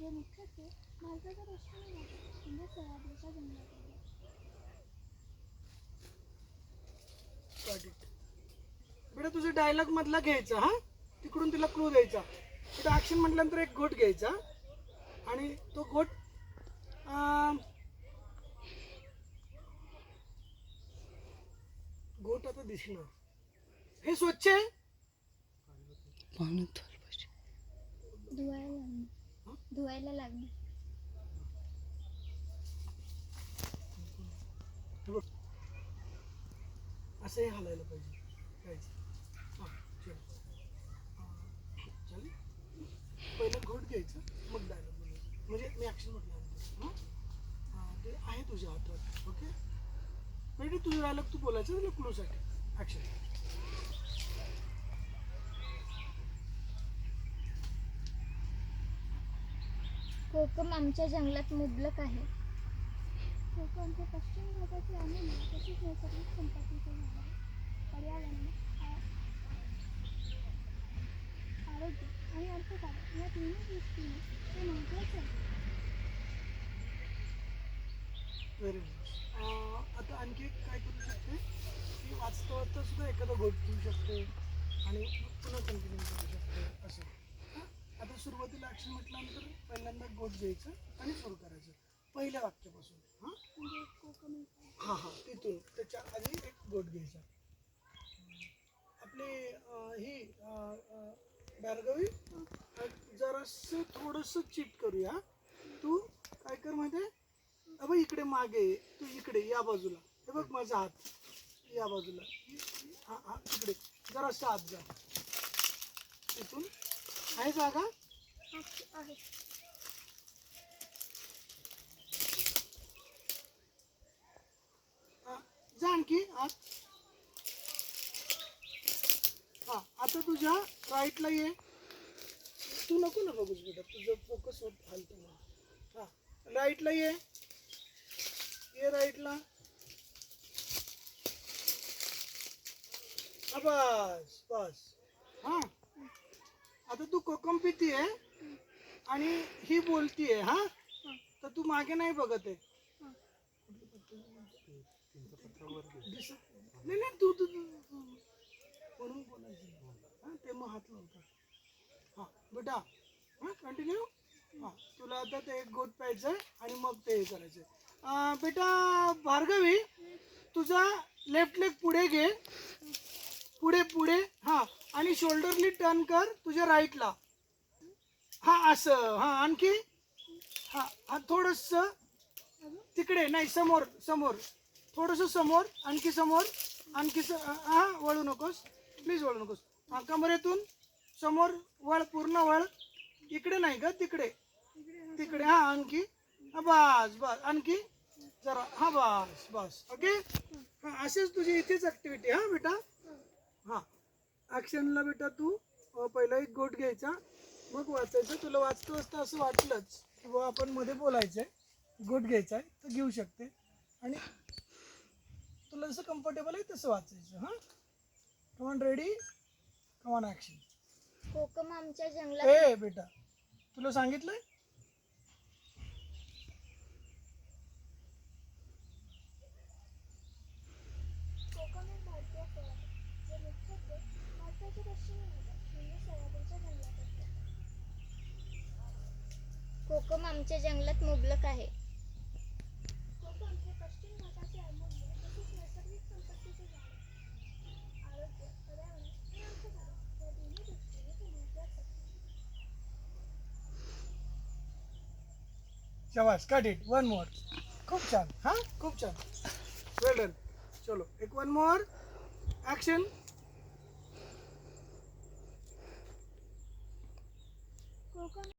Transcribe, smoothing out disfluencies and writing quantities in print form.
जे मुख्यत्वे भारताच्या पश्चिमी भागात म्हणजे सोयाबीनच्या जंगलात आहे. बेटा तुझा डायलॉग मधला घ्यायचा, हा तिकडून तिला क्लू द्यायचा. बेटा ऍक्शन म्हटल्यानंतर एक गोट घ्यायचा आणि तो गोट गोट आता दिसणार. हे स्वच्छ आहे. धुवायला लागणार. असंही हालायला पाहिजे. चालेल. पहिलं घोट घ्यायचं मग डायलॉग बोलायचं. म्हणजे मी ऍक्शन म्हटल्यानंतर ते आहे तुझ्या हातात. ओके म्हणजे तुझं डायलॉग तू बोलायचं तुला क्लूसाठी. ऍक्शन. कोकम आमच्या जंगलात मुबलक आहे. कोकम हे पश्चिम भागाचे अमूल्य तसेच नैसर्गिक संपत्तीचे झाड आहे. पर्यावरण, आरोग्य आणि अर्थकारण या तिन्ही दृष्टीने ते महत्त्वाचे आहे. Very good. आता आणखी काय करू शकते की वाचता वाचता सुद्धा एखादा गोट घेऊ शकते आणि पुन्हा कंटिन्यू करू शकते असं. आता सुरुवातीला ऍक्शन म्हटल्यानंतर पहिल्यांदा गोट घ्यायचं आणि सुरू करायचं पहिल्या वाक्यापासून. हां हां तिथून त्याच्या आधी एक गोट घ्यायचा. आपली ही भार्गवी जरासं थोडंसं चीट करूया. तू काय कर माहिती आहे, अबे इकडे मागे तू इकडे या बाजूला. हे बघ माझा हात या बाजूला. हा हा इकडे जरासं आत जा. तिथून आहे जागा. जा आणखी आत. हा आता तुझ्या राईटला ये. तू नको ना बघूस बेटा, तुझं फोकस होत हालतो ना. हा राईटला ये. ये राईटला. बस बस. हा आता तू कोकम पितीये आणि ही बोलतीये. हा तर तू मागे नाही बघत आहे. नाही नाही तू तू म्हणून बोलायचं. हा ते मग हात लावतात. हा बेटा हा कंटिन्यू. हा तुला आता ते एक गोट प्यायचंय आणि मग ते हे करायचंय. बेटा भार्गवी तुझा लेफ्ट लेग पुढे घे. पुढे पुढे. हा आणि शोल्डरली टर्न कर तुझ्या राईटला. हा असं. हा आणखी. हा हा थोडंसं तिकडे नाही समोर समोर. थोडंसं समोर. आणखी समोर. आणखी हा वळू नकोस प्लीज वळू नकोस. हा कमरेतून समोर वळ पूर्ण वळ. इकडे नाही ग तिकडे तिकडे. हा आणखी. हा बस बस आणखी जरा. हा बस बस ओके. हा असेच तुझी इथेच ऍक्टिव्हिटी. हा बेटा. हा ऍक्शनला बेटा तू पहिला एक गोट घ्यायचा मग वाचायचं. तुला वाचता वाचता असं वाटलंच किंवा आपण मध्ये बोलायचंय गोट घ्यायचा आहे तर घेऊ शकते आणि तुला जसं कम्फर्टेबल आहे तसं वाचायचं. हा कमॉन रेडी कमॉन ऍक्शन. कोकम आमच्या जंगलात. ए बेटा तुला सांगितलंय. कोकम हे भारतीय फळ आहे जे मुख्यत्वे भारताच्या पश्चिमी भागात म्हणजे सोयाबीनच्या जंगलात असते. कोकम आमच्या जंगलात मुबलक आहे. कोकम हे पश्चिम भागाचे अमूल्य तसेच नैसर्गिक संपत्तीचे झाड आहे. आरोग्य, पर्यावरण आणि अर्थकारण या तिन्ही दृष्टीने ते महत्त्वाचे आहे. शाबास कट इट. One more. खूप छान. हा खूप छान. वेल डन. चलो एक वन मोर ऍक्शन. कोकम